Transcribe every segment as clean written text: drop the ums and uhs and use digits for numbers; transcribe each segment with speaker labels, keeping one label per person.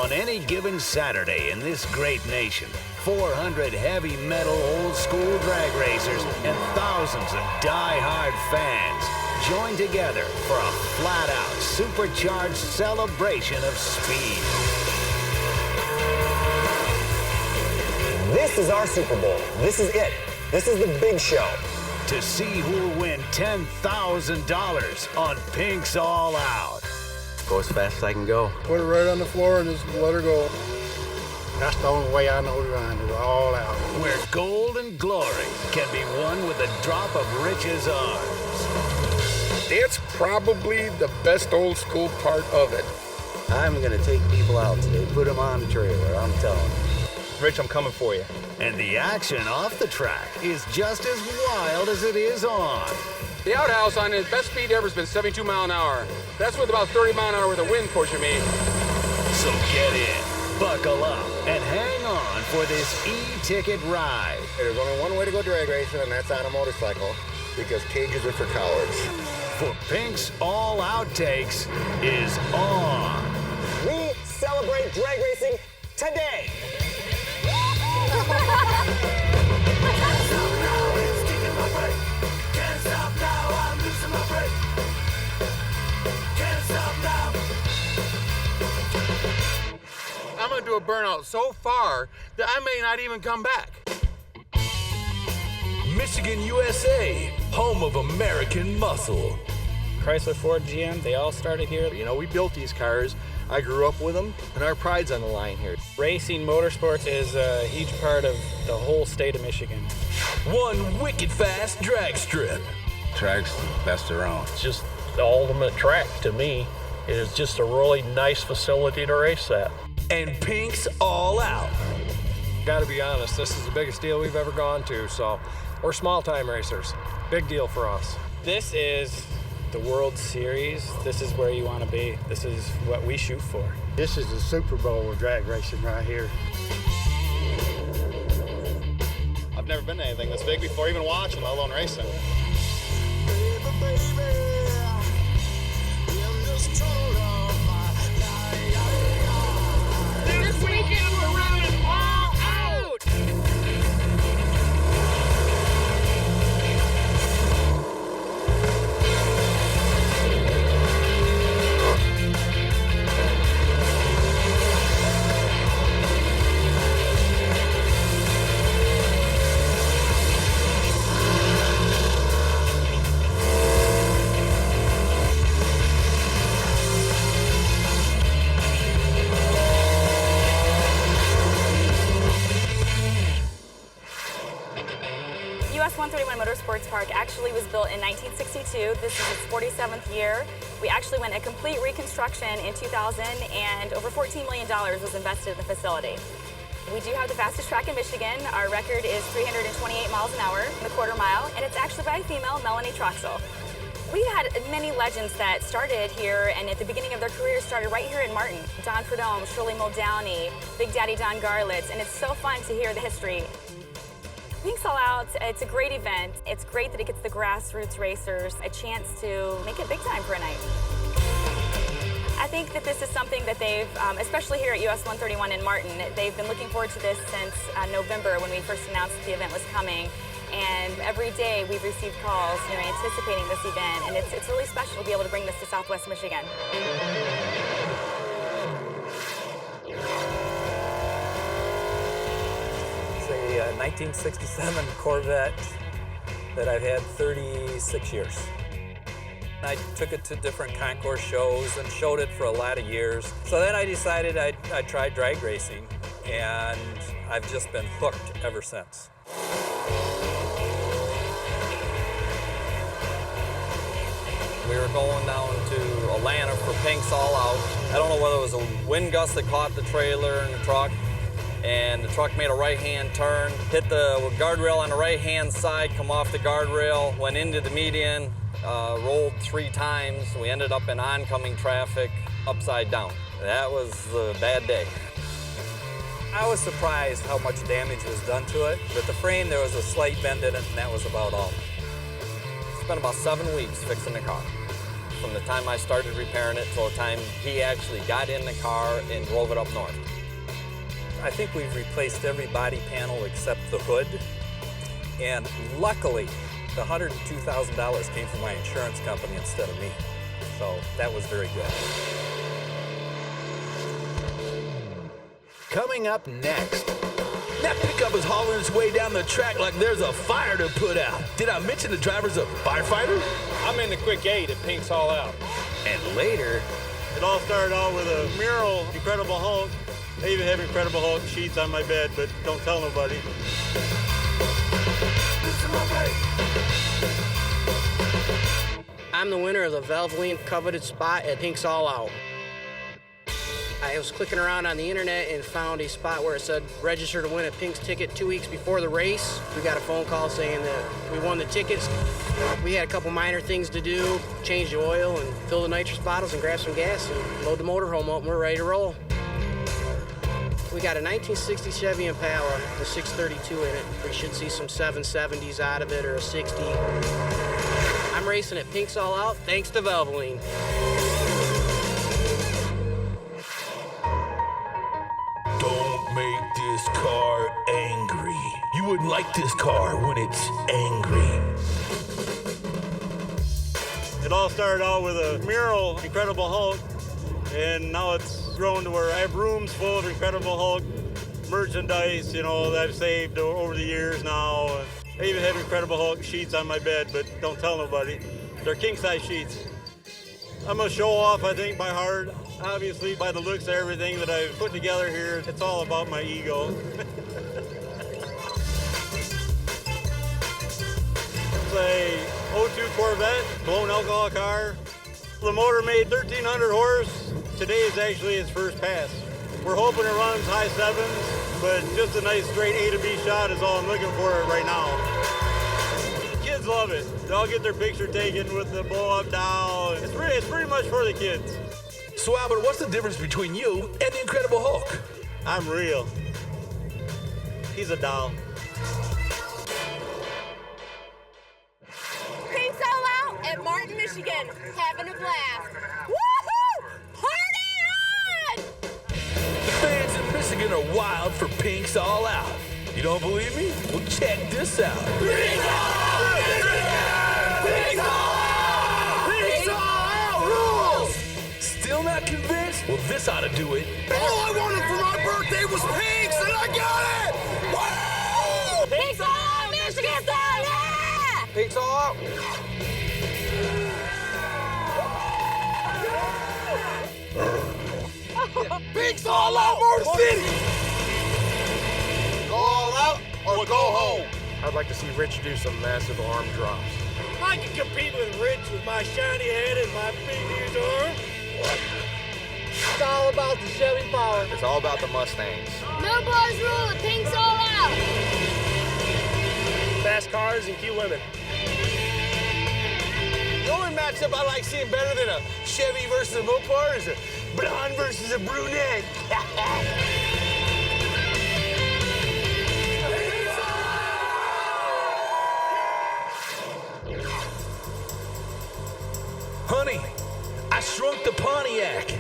Speaker 1: On any given Saturday in this great nation, 400 heavy metal old school drag racers and thousands of die-hard fans join together for a flat-out supercharged celebration of speed.
Speaker 2: This is our Super Bowl. This is it. This is the big show.
Speaker 1: To see who'll win $10,000 on Pink's All Out.
Speaker 3: Go as fast as I can go.
Speaker 4: Put it right on the floor and just let her go. That's the only way I know to run, is all out.
Speaker 1: Where gold and glory can be won with a drop of Rich's arms.
Speaker 4: It's probably the best old school part of it.
Speaker 3: I'm gonna take people out today, put them on the trailer, I'm telling you.
Speaker 5: Rich, I'm coming for you.
Speaker 1: And the action off the track is just as wild as it is on.
Speaker 6: The outhouse on his best speed ever has been 72 miles an hour. That's with about 30 miles an hour worth of wind pushing me.
Speaker 1: So get in, buckle up, and hang on for this e-ticket ride.
Speaker 2: There's only one way to go drag racing, and that's on a motorcycle, because cages are for cowards.
Speaker 1: For Pink's All Outtakes is on.
Speaker 2: We celebrate drag racing today.
Speaker 6: I'm gonna do a burnout so far that I may not even come back.
Speaker 7: Michigan, USA, home of American muscle.
Speaker 5: Chrysler, Ford, GM, they all started here.
Speaker 3: You know, we built these cars. I grew up with them, and our pride's on the line here.
Speaker 5: Racing motorsports is a huge part of the whole state of Michigan.
Speaker 7: One wicked fast drag strip.
Speaker 8: Track's the best around.
Speaker 9: It's just the ultimate track to me. It is just a really nice facility to race at.
Speaker 7: And Pink's All Out.
Speaker 10: Gotta be honest, this is the biggest deal we've ever gone to, so we're small-time racers. Big deal for us.
Speaker 5: This is the World Series. This is where you want to be. This is what we shoot for.
Speaker 4: This is the Super Bowl of drag racing right here.
Speaker 5: I've never been to anything this big before, even watching, let alone racing.
Speaker 6: This weekend we're running all out!
Speaker 11: US 131 Motorsports Park actually was built in 1962. This is its 47th year. We actually went a complete reconstruction in 2000, and over $14 million was invested in the facility. We do have the fastest track in Michigan. Our record is 328 miles an hour in the quarter mile, and it's actually by a female, Melanie Troxel. We've had many legends that started here, and at the beginning of their career started right here in Martin. Don Prudhomme, Shirley Muldowney, Big Daddy Don Garlitz, and it's so fun to hear the history. Pink's All Out, it's a great event. It's great that it gets the grassroots racers a chance to make it big time for a night. I think that this is something that they've, especially here at US 131 in Martin, they've been looking forward to this since November when we first announced the event was coming. And every day we've received calls, anticipating this event, and it's really special to be able to bring this to Southwest Michigan.
Speaker 9: It's a 1967 Corvette that I've had 36 years. I took it to different concourse shows and showed it for a lot of years. So then I decided I'd try drag racing, and I've just been hooked ever since. We were going down to Atlanta for Pink's All Out. I don't know whether it was a wind gust that caught the trailer and the truck, and the truck made a right-hand turn, hit the guardrail on the right-hand side, come off the guardrail, went into the median, rolled 3 times. We ended up in oncoming traffic upside down. That was a bad day. I was surprised how much damage was done to it. With the frame, there was a slight bend in it, and that was about all. Spent about 7 weeks fixing the car. from the time I started repairing it till the time he actually got in the car and drove it up north.
Speaker 12: I think we've replaced every body panel except the hood. And luckily, the $102,000 came from my insurance company instead of me. So that was very good.
Speaker 1: Coming up next.
Speaker 7: That pickup is hauling its way down the track like there's a fire to put out. Did I mention the driver's a firefighter?
Speaker 10: I'm in the quick 8 at Pink's All Out.
Speaker 1: And later,
Speaker 13: it all started out with a mural, Incredible Hulk. I even have Incredible Hulk sheets on my bed, but don't tell nobody.
Speaker 14: I'm the winner of the Valvoline coveted spot at Pink's All Out. I was clicking around on the internet and found a spot where it said register to win a Pink's ticket 2 weeks before the race. We got a phone call saying that we won the tickets. We had a couple minor things to do, change the oil and fill the nitrous bottles and grab some gas and load the motorhome up and we're ready to roll. We got a 1960 Chevy Impala with 632 in it. We should see some 770s out of it or a 60. I'm racing at Pink's All Out thanks to Valvoline.
Speaker 7: Don't make this car angry. You wouldn't like this car when it's angry.
Speaker 13: It all started out with a mural, Incredible Hulk, and now it's grown to where I have rooms full of Incredible Hulk merchandise, you know, that I've saved over the years now. I even have Incredible Hulk sheets on my bed, but don't tell nobody. They're king-size sheets. I'm a show-off, I think, by heart. Obviously, by the looks of everything that I've put together here, it's all about my ego. It's a 02 Corvette, blown alcohol car. The motor made 1,300 horse. Today is actually its first pass. We're hoping it runs high 7s, but just a nice straight A to B shot is all I'm looking for right now. Kids love it. They all get their picture taken with the blow-up doll. It's pretty much for the kids.
Speaker 7: So, Albert, what's the difference between you and the Incredible Hulk?
Speaker 13: I'm real. He's a doll.
Speaker 15: Pink's All Out at Martin, Michigan. Having a blast. Woohoo! Party on!
Speaker 7: The fans in Michigan are wild for Pink's All Out. You don't believe me? Well, check this out. Pink's All Out! Pink's All Out! Pink's All Out rules! Still not convinced? Well, this ought to do it.
Speaker 16: All I wanted for my birthday was Pink's, and I got it! Woo!
Speaker 15: Pink's All Out, Michigan style, yeah!
Speaker 9: Pink's All Out.
Speaker 16: Pink's All Out, Motor City! Go all out or go home.
Speaker 10: I'd like to see Rich do some massive arm drops.
Speaker 13: I can compete with Rich with my shiny head and my big huge arm.
Speaker 14: It's all about the Chevy power.
Speaker 3: It's all about the Mustangs.
Speaker 15: No boys rule at Pink's All Out.
Speaker 10: Fast cars and cute women.
Speaker 16: The only matchup I like seeing better than a Chevy versus a Mopar is a blonde versus a brunette.
Speaker 7: Honey, I shrunk the Pontiac.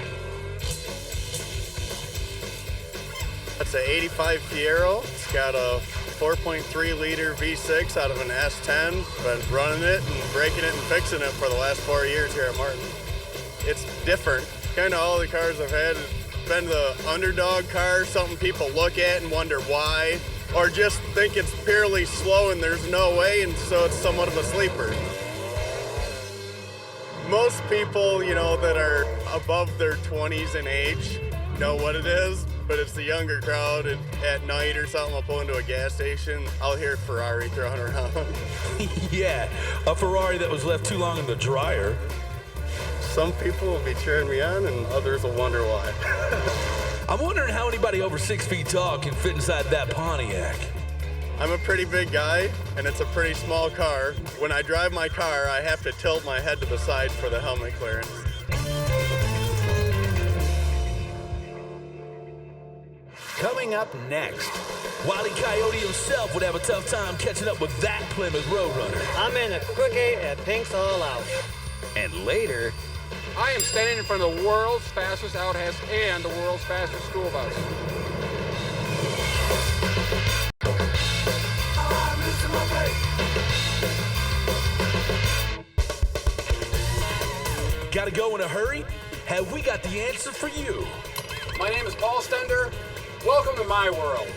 Speaker 17: That's an 85 Fiero. It's got a 4.3 liter V6 out of an S10. Been running it and breaking it and fixing it for the last 4 years here at Martin. It's different. Kind of all the cars I've had have been the underdog car, something people look at and wonder why, or just think it's purely slow and there's no way, and so it's somewhat of a sleeper. Most people, you know, that are above their 20s in age know what it is, but it's the younger crowd, and at night or something, I'll pull into a gas station, I'll hear Ferrari throwing around.
Speaker 7: Yeah, a Ferrari that was left too long in the dryer.
Speaker 17: Some people will be cheering me on, and others will wonder why.
Speaker 7: I'm wondering how anybody over 6 feet tall can fit inside that Pontiac.
Speaker 17: I'm a pretty big guy, and it's a pretty small car. When I drive my car, I have to tilt my head to the side for the helmet clearance.
Speaker 1: Coming up next.
Speaker 7: Wile E. Coyote himself would have a tough time catching up with that Plymouth Roadrunner.
Speaker 14: I'm in a quick 8 at Pink's All Out.
Speaker 1: And later,
Speaker 6: I am standing in front of the world's fastest outhouse and the world's fastest school bus.
Speaker 7: Gotta go in a hurry? Have we got the answer for you?
Speaker 6: My name is Paul Stender. Welcome to my world.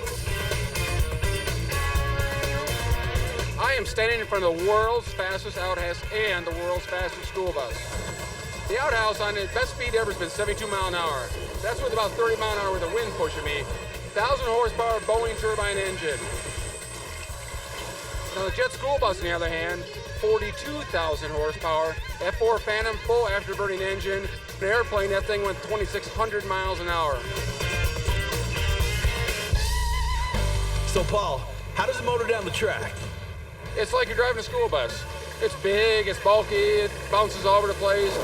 Speaker 6: I am standing in front of the world's fastest outhouse and the world's fastest school bus. The outhouse on its best speed ever has been 72 miles an hour. That's with about 30 miles an hour with the wind pushing me. 1,000 horsepower Boeing turbine engine. Now the jet school bus, on the other hand, 42,000 horsepower, F4 Phantom full afterburning engine. An airplane, that thing went 2,600 miles an hour.
Speaker 7: So Paul, how does it motor down the track?
Speaker 6: It's like you're driving a school bus. It's big, it's bulky, it bounces all over the place.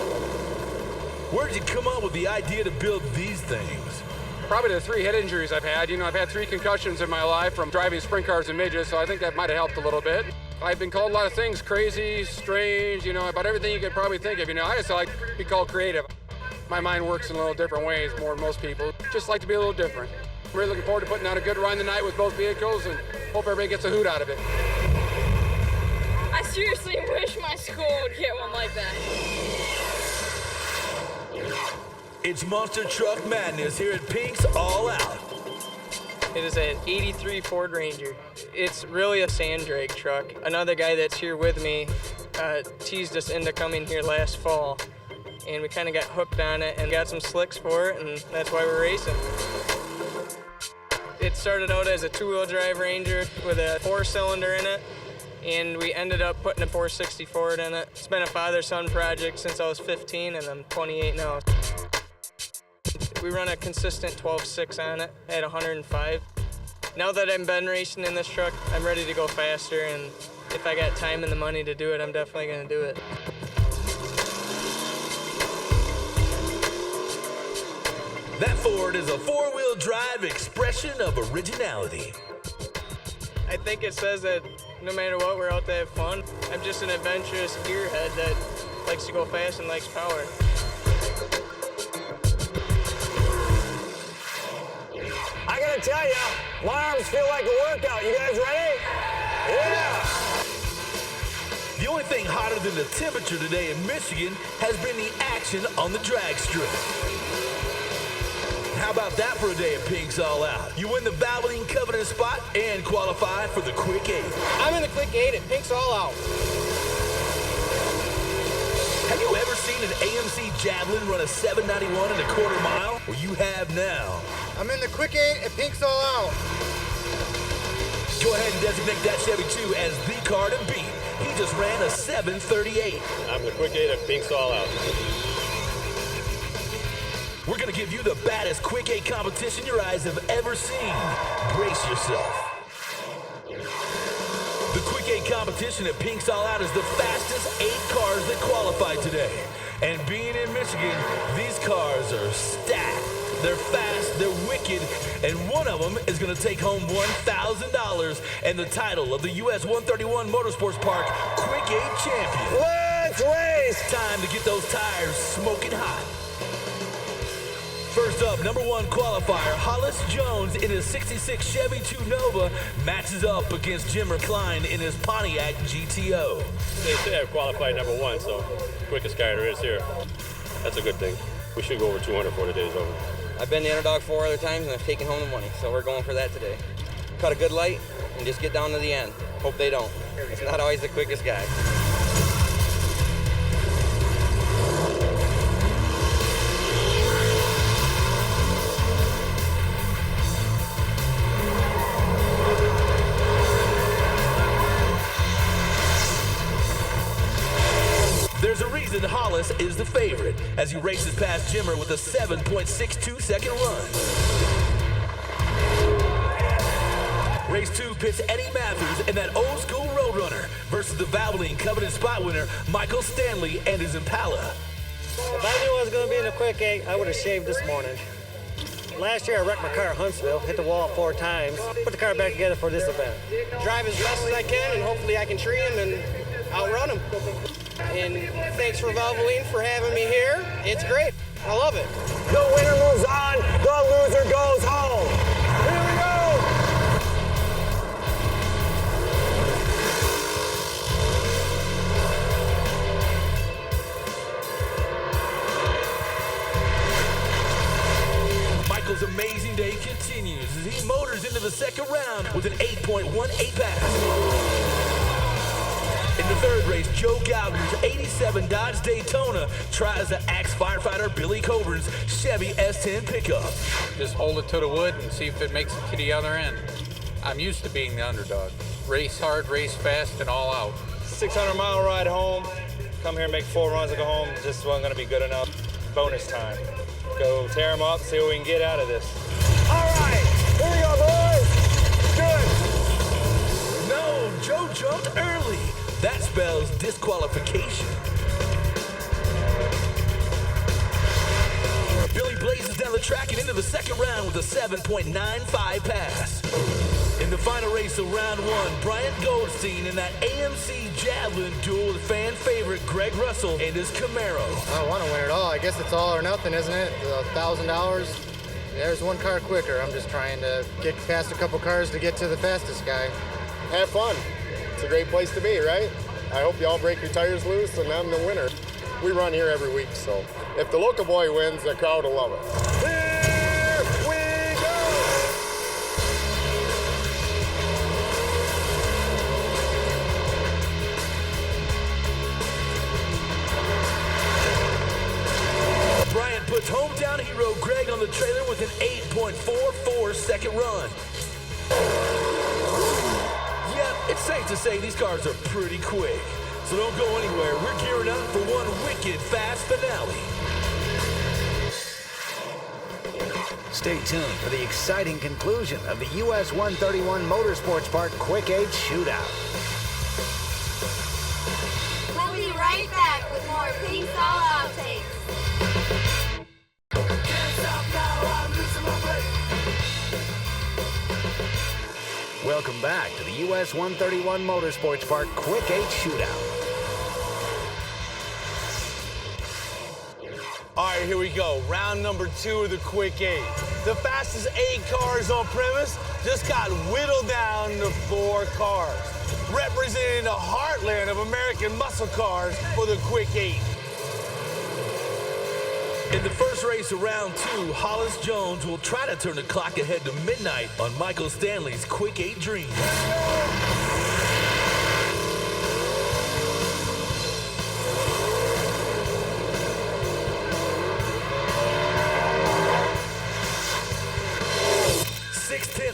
Speaker 7: Where did you come up with the idea to build these things?
Speaker 6: Probably the 3 head injuries I've had. You know, I've had 3 concussions in my life from driving sprint cars and midgets, so I think that might have helped a little bit. I've been called a lot of things, crazy, strange, you know, about everything you could probably think of. You know, I just like to be called creative. My mind works in a little different ways, more than most people. Just like to be a little different. I'm really looking forward to putting out a good run tonight with both vehicles and hope everybody gets a hoot out of it.
Speaker 18: I seriously wish my school would get one like that.
Speaker 7: It's monster truck madness here at Pink's All Out.
Speaker 5: It is an 83 Ford Ranger. It's really a sand drag truck. Another guy that's here with me teased us into coming here last fall, and we kind of got hooked on it and got some slicks for it, and that's why we're racing. It started out as a 2-wheel drive Ranger with a 4-cylinder in it, and we ended up putting a 460 Ford in it. It's been a father-son project since I was 15, and I'm 28 now. We run a consistent 12.6 on it at 105. Now that I've been racing in this truck, I'm ready to go faster, and if I got time and the money to do it, I'm definitely going to do it.
Speaker 7: That Ford is a 4-wheel drive expression of originality.
Speaker 5: I think it says that no matter what, we're out to have fun. I'm just an adventurous gearhead that likes to go fast and likes power.
Speaker 19: I gotta tell you, my arms feel like a workout. You guys ready? Yeah!
Speaker 7: The only thing hotter than the temperature today in Michigan has been the action on the drag strip. How about that for a day at Pink's All Out? You win the Valvoline coveted spot and qualify for the Quick 8.
Speaker 14: I'm in the Quick 8 at Pink's All Out.
Speaker 7: Have you ever seen an AMC Javelin run a 791 in a quarter mile? Well, you have now.
Speaker 4: I'm in the Quick 8 at Pink's All Out.
Speaker 7: Go ahead and designate that Chevy 2 as the car to beat. He just ran a 738.
Speaker 20: I'm the Quick 8 at Pink's All Out.
Speaker 7: We're going to give you the baddest Quick 8 competition your eyes have ever seen. Brace yourself. The Quick 8 competition at Pink's All Out is the fastest 8 cars that qualified today. And being in Michigan, these cars are stacked. They're fast, they're wicked, and one of them is going to take home $1,000 and the title of the US 131 Motorsports Park Quick 8 Champion.
Speaker 19: Let's race!
Speaker 7: Time to get those tires smoking hot. First up, number 1 qualifier, Hollis Jones in his 66 Chevy 2 Nova matches up against Jimmer Klein in his Pontiac GTO.
Speaker 20: They say I've qualified number 1, so quickest guy there is here. That's a good thing. We should go over 200 before the day's over.
Speaker 9: I've been the underdog 4 other times, and I've taken home the money, so we're going for that today. Cut a good light and just get down to the end. Hope they don't. It's not always the quickest guy.
Speaker 7: There's a reason Hollis is the favorite as he races past Jimmer with a 7.62 second run. Race 2 pits Eddie Matthews and that old school Roadrunner versus the Valvoline coveted spot winner Michael Stanley and his Impala.
Speaker 19: If I knew I was going to be in a Quick 8, I would have shaved this morning. Last year I wrecked my car at Huntsville, hit the wall 4 times, put the car back together for this event.
Speaker 14: Drive as fast as I can, and hopefully I can tree him and outrun him. And thanks for Valvoline for having me here. It's great. I love it.
Speaker 19: The winner moves on, the loser goes home. Here we go.
Speaker 7: Michael's amazing day continues as he motors into the second round with an 8.18 pass. In the third race, Joe Gowden's 87 Dodge Daytona tries to axe firefighter Billy Coburn's Chevy S10 pickup.
Speaker 6: Just hold it to the wood and see if it makes it to the other end. I'm used to being the underdog. Race hard, race fast, and all out.
Speaker 21: 600-mile ride home. Come here and make 4 runs to go home. Just wasn't going to be good enough. Bonus time. Go tear them up, see what we can get out of this.
Speaker 19: All right, here we go, boys. Good.
Speaker 7: No, Joe jumped early. That spells disqualification. Billy blazes down the track and into the second round with a 7.95 pass. In the final race of round 1, Bryant Goldstein in that AMC Javelin duel with fan favorite Greg Russell and his Camaro.
Speaker 4: I don't want to win it all. I guess it's all or nothing, isn't it? $1,000. There's one car quicker. I'm just trying to get past a couple cars to get to the fastest guy.
Speaker 2: Have fun. It's a great place to be, right? I hope you all break your tires loose and I'm the winner. We run here every week, so if the local boy wins, the crowd will love it. Here we go!
Speaker 7: Bryant puts hometown hero Greg on the trailer with an 8.44 second run. Yeah, it's safe to say these cars are pretty quick. So don't go anywhere. We're gearing up for one wicked fast finale.
Speaker 1: Stay tuned for the exciting conclusion of the US 131 Motorsports Park Quick 8 Shootout.
Speaker 15: We'll be right back with more Pinks All Outtakes.
Speaker 1: Welcome back to the US 131 Motorsports Park Quick 8 Shootout.
Speaker 16: All right, here we go. Round number 2 of the Quick 8. The fastest 8 cars on premise just got whittled down to 4 cars, representing the heartland of American muscle cars for the Quick 8.
Speaker 7: In the first race of round 2, Hollis Jones will try to turn the clock ahead to midnight on Michael Stanley's Quick 8 Dream.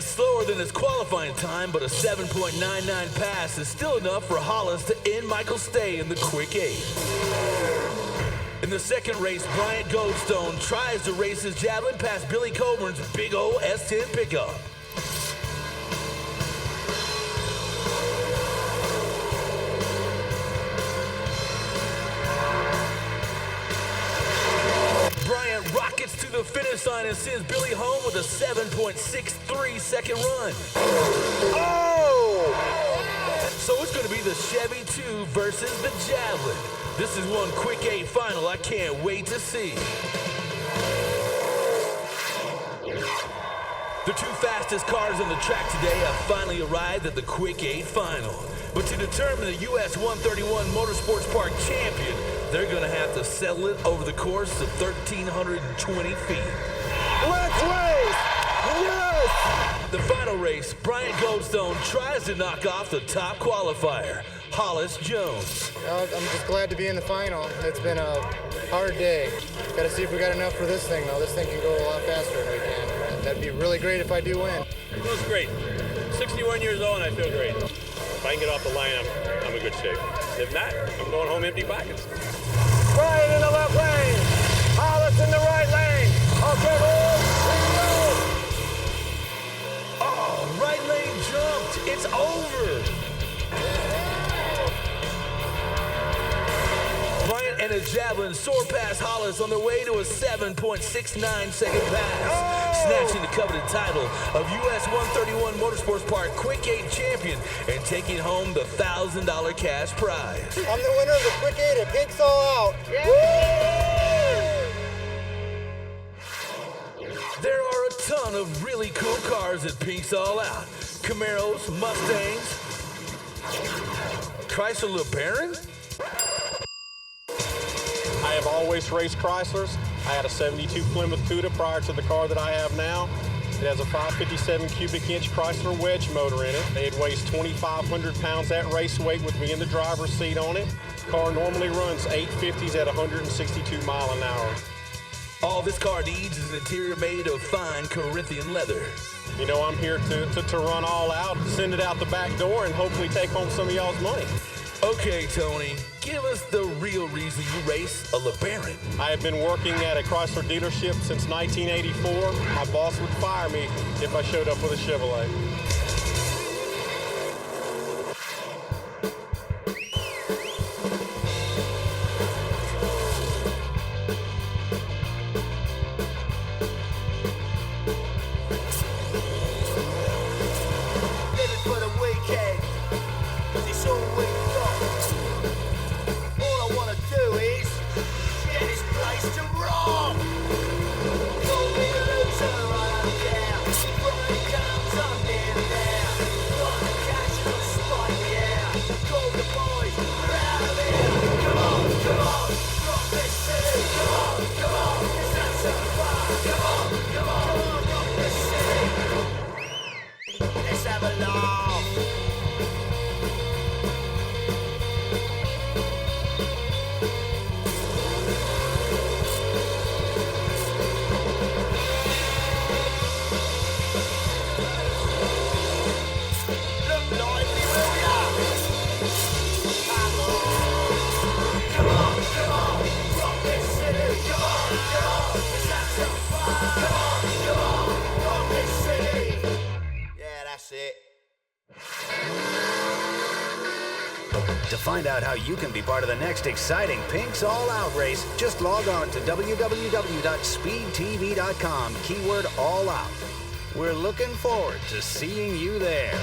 Speaker 7: Slower than his qualifying time, but a 7.99 pass is still enough for Hollis to end Michael's stay in the Quick 8. In the second race, Bryant Goldstone tries to race his Javelin past Billy Coburn's big old S10 pickup. Bryant rockets to the finish line and sends Billy home with a 7.63 second run. Oh! So it's going to be the Chevy 2 versus the Javelin. This is one Quick 8 final I can't wait to see. The 2 fastest cars on the track today have finally arrived at the Quick 8 final. But to determine the US 131 Motorsports Park champion, they're going to have to settle it over the course of 1,320 feet.
Speaker 19: Let's race! Yes!
Speaker 7: The final race, Bryant Goldstone tries to knock off the top qualifier, Hollis Jones.
Speaker 4: I'm just glad to be in the final. It's been a hard day. Got to see if we got enough for this thing, though. This thing can go a lot faster than we can. That'd be really great if I do win.
Speaker 20: It feels great. 61 years old and I feel great. If I can get off the line, I'm in good shape. If not, I'm going home empty pockets.
Speaker 19: Bryant in the left lane. Hollis in the right lane. Okay, boys, here we go.
Speaker 7: Oh, right lane jumped. It's over. Bryant and his Javelin soar-past Hollis on their way to a 7.69-second pass, snatching the coveted title of US 131 Motorsports Park Quick 8 champion and taking home the $1,000 cash prize.
Speaker 4: I'm the winner of the Quick 8 at Pinks All Out.
Speaker 7: There are a ton of really cool cars at Pinks All Out. Camaros, Mustangs, Chrysler LeBaron.
Speaker 8: I have always raced Chryslers. I had a 72 Plymouth Cuda prior to the car that I have now. It has a 557 cubic inch Chrysler wedge motor in it. It weighs 2,500 pounds at race weight with me in the driver's seat on it. The car normally runs 850s at 162 mile an hour.
Speaker 7: All this car needs is an interior made of fine Corinthian leather.
Speaker 8: You know, I'm here to run all out, send it out the back door, and hopefully take home some of y'all's money.
Speaker 7: Okay, Tony, give us the real reason you race a LeBaron.
Speaker 8: I have been working at a Chrysler dealership since 1984. My boss would fire me if I showed up with a Chevrolet.
Speaker 1: To find out how you can be part of the next exciting Pinks All Out race, just log on to www.speedtv.com, keyword all out. We're looking forward to seeing you there.